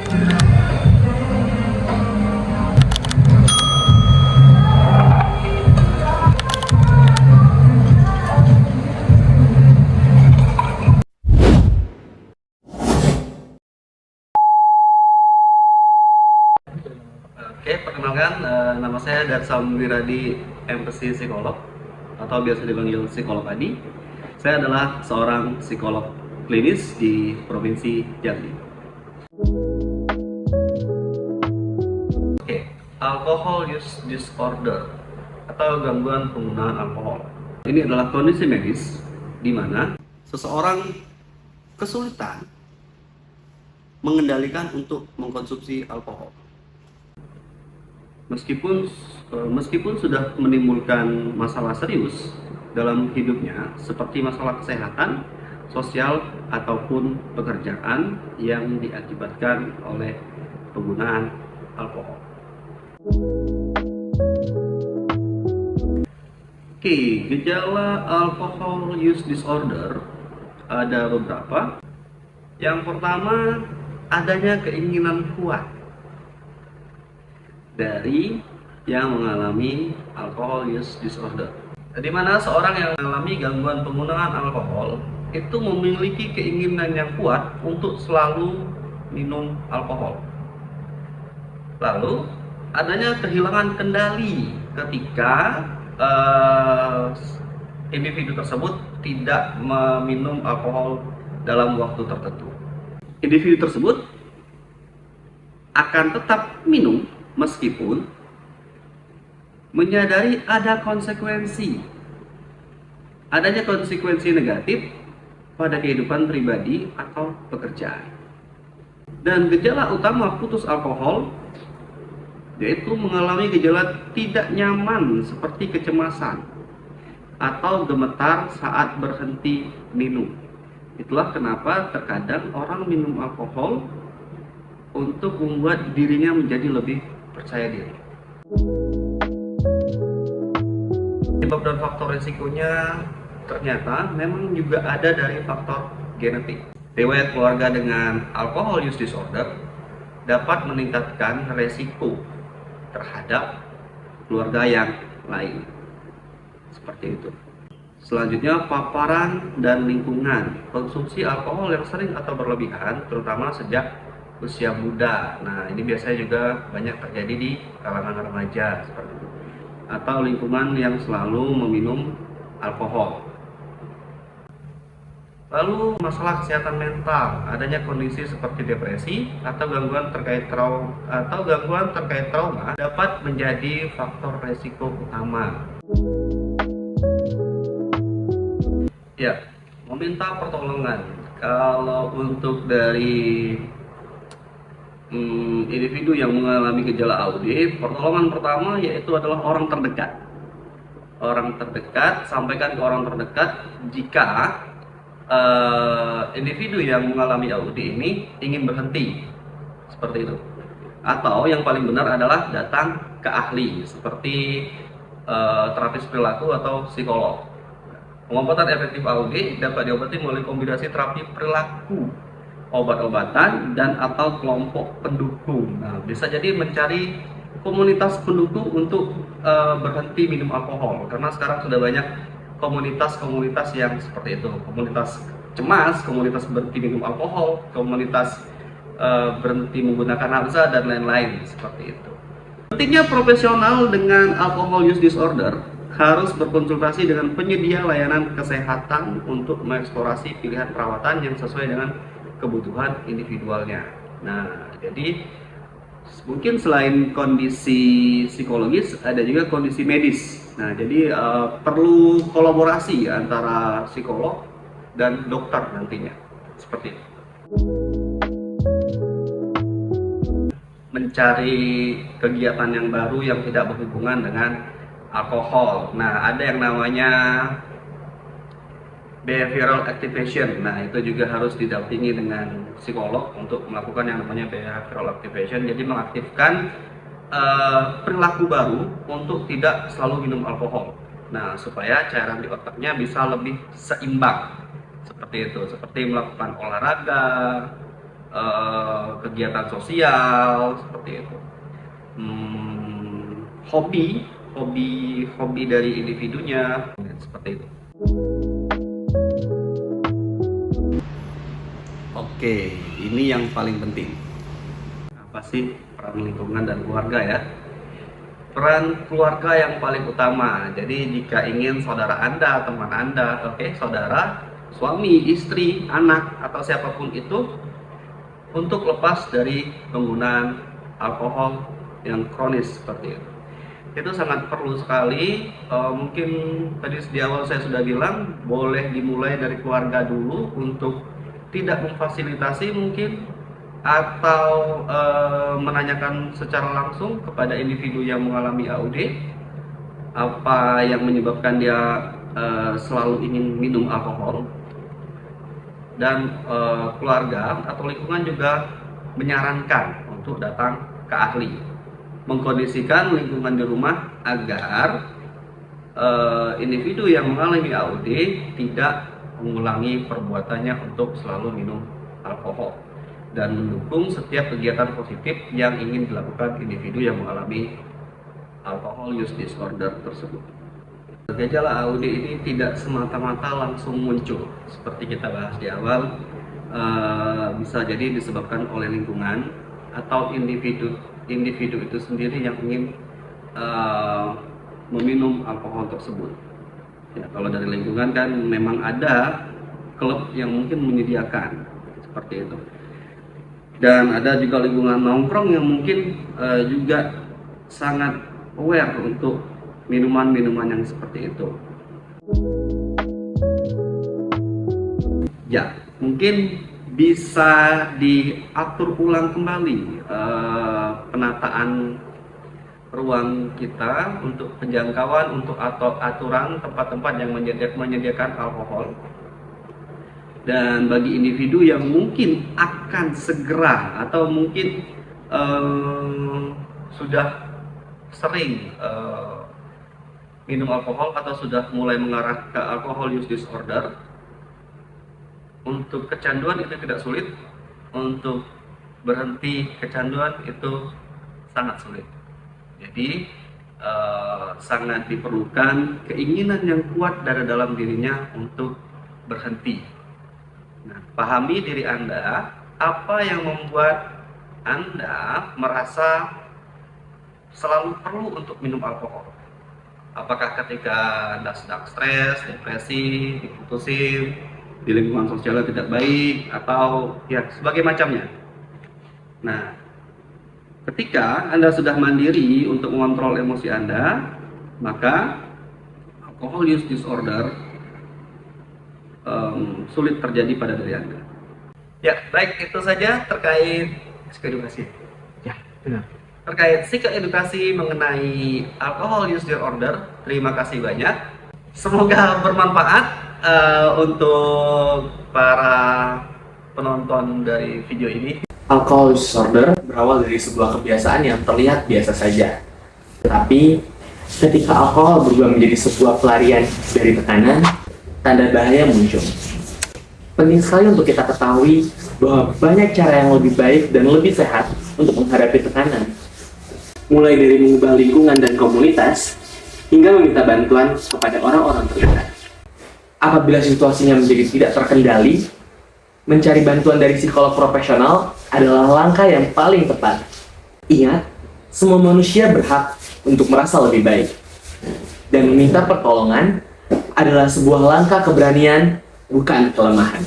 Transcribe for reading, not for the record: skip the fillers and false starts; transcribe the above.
Oke, perkenalkan, nama saya Darsam Wiradi, MPC Psikolog atau biasa dipanggil Psikolog Adi. Saya adalah seorang psikolog klinis di Provinsi Jambi. Oke, alcohol use disorder atau gangguan penggunaan alkohol. Ini adalah kondisi medis di mana seseorang kesulitan mengendalikan untuk mengkonsumsi alkohol. Meskipun sudah menimbulkan masalah serius dalam hidupnya seperti masalah kesehatan, sosial ataupun pekerjaan yang diakibatkan oleh penggunaan alkohol. Oke, gejala alcohol use disorder ada beberapa. Yang pertama, adanya keinginan kuat dari yang mengalami alcohol use disorder, di mana seorang yang mengalami gangguan penggunaan alkohol itu memiliki keinginan yang kuat untuk selalu minum alkohol. Lalu adanya kehilangan kendali ketika individu tersebut tidak meminum alkohol dalam waktu tertentu. Individu tersebut akan tetap minum meskipun menyadari ada adanya konsekuensi negatif pada kehidupan pribadi atau pekerjaan. Dan gejala utama putus alkohol yaitu mengalami gejala tidak nyaman seperti kecemasan atau gemetar saat berhenti minum. Itulah kenapa terkadang orang minum alkohol untuk membuat dirinya menjadi lebih percaya diri. Sebab dan faktor risikonya ternyata memang juga ada dari faktor genetik. Riwayat keluarga dengan alcohol use disorder dapat meningkatkan resiko terhadap keluarga yang lain. Seperti itu. Selanjutnya, paparan dan lingkungan. Konsumsi alkohol yang sering atau berlebihan, terutama sejak usia muda. Nah, ini biasanya juga banyak terjadi di kalangan remaja seperti itu. Atau lingkungan yang selalu meminum alkohol. Lalu masalah kesehatan mental, adanya kondisi seperti depresi atau gangguan terkait trauma dapat menjadi faktor resiko utama. Ya, meminta pertolongan. Kalau untuk dari individu yang mengalami gejala AUD, pertolongan pertama yaitu adalah orang terdekat. Orang terdekat, sampaikan ke orang terdekat jika individu yang mengalami AUD ini ingin berhenti, seperti itu. Atau yang paling benar adalah datang ke ahli seperti terapis perilaku atau psikolog. Pengobatan efektif AUD dapat diobati melalui kombinasi terapi perilaku, obat-obatan, dan atau kelompok pendukung. Nah, bisa jadi mencari komunitas pendukung untuk berhenti minum alkohol, karena sekarang sudah banyak komunitas-komunitas yang seperti itu. Komunitas cemas, komunitas berhenti minum alkohol, komunitas berhenti menggunakan narkoba dan lain-lain seperti itu. Pentingnya profesional dengan alcohol use disorder harus berkonsultasi dengan penyedia layanan kesehatan untuk mengeksplorasi pilihan perawatan yang sesuai dengan kebutuhan individualnya. Nah, jadi mungkin selain kondisi psikologis ada juga kondisi medis. Nah, jadi perlu kolaborasi antara psikolog dan dokter nantinya, seperti itu. Mencari kegiatan yang baru yang tidak berhubungan dengan alkohol. Nah, ada yang namanya behavioral activation. Nah, itu juga harus didampingi dengan psikolog untuk melakukan yang namanya behavioral activation. Jadi mengaktifkan perilaku baru untuk tidak selalu minum alkohol. Nah, supaya cairan di otaknya bisa lebih seimbang. Seperti itu, seperti melakukan olahraga, kegiatan sosial seperti itu. Hobi dari individunya seperti itu. Oke, ini yang paling penting. Apa sih peran lingkungan dan keluarga ya? Peran keluarga yang paling utama. Jadi jika ingin saudara Anda, teman Anda, saudara, suami, istri, anak, atau siapapun itu untuk lepas dari penggunaan alkohol yang kronis seperti itu sangat perlu sekali. Mungkin tadi di awal saya sudah bilang, boleh dimulai dari keluarga dulu untuk tidak memfasilitasi mungkin, atau menanyakan secara langsung kepada individu yang mengalami AUD apa yang menyebabkan dia selalu ingin minum alkohol. Dan keluarga atau lingkungan juga menyarankan untuk datang ke ahli, mengkondisikan lingkungan di rumah agar individu yang mengalami AUD tidak mengulangi perbuatannya untuk selalu minum alkohol, dan mendukung setiap kegiatan positif yang ingin dilakukan individu yang mengalami alcohol use disorder tersebut. Gejala AUD ini tidak semata-mata langsung muncul seperti kita bahas di awal. Bisa jadi disebabkan oleh lingkungan atau individu itu sendiri yang ingin meminum alkohol tersebut. Ya, kalau dari lingkungan kan memang ada klub yang mungkin menyediakan seperti itu. Dan ada juga lingkungan nongkrong yang mungkin juga sangat aware untuk minuman-minuman yang seperti itu. Ya, mungkin bisa diatur ulang kembali penataan ruang kita untuk penjangkauan, untuk aturan tempat-tempat yang menyediakan alkohol. Dan bagi individu yang mungkin akan segera atau mungkin sudah sering minum alkohol atau sudah mulai mengarah ke alcohol use disorder, untuk kecanduan itu tidak sulit, untuk berhenti kecanduan itu sangat sulit. Jadi sangat diperlukan keinginan yang kuat dari dalam dirinya untuk berhenti. Nah, pahami diri Anda, apa yang membuat Anda merasa selalu perlu untuk minum alkohol. Apakah ketika Anda sedang stres, depresi, diputusin, di lingkungan sosialnya tidak baik, atau ya sebagai macamnya. Nah, ketika Anda sudah mandiri untuk mengontrol emosi Anda, maka alcohol use disorder sulit terjadi pada diri Anda. Ya, baik, itu saja terkait psikoedukasi. Ya, benar. Terkait psikoedukasi mengenai alcohol use disorder. Terima kasih banyak. Semoga bermanfaat untuk para penonton dari video ini. Alcohol use disorder berawal dari sebuah kebiasaan yang terlihat biasa saja. Tetapi, ketika alkohol berubah menjadi sebuah pelarian dari tekanan, tanda bahaya muncul. Penting sekali untuk kita ketahui bahwa banyak cara yang lebih baik dan lebih sehat untuk menghadapi tekanan. Mulai dari mengubah lingkungan dan komunitas, hingga meminta bantuan kepada orang-orang terdekat. Apabila situasinya menjadi tidak terkendali, mencari bantuan dari psikolog profesional adalah langkah yang paling tepat. Ingat, semua manusia berhak untuk merasa lebih baik. Dan meminta pertolongan adalah sebuah langkah keberanian, bukan kelemahan.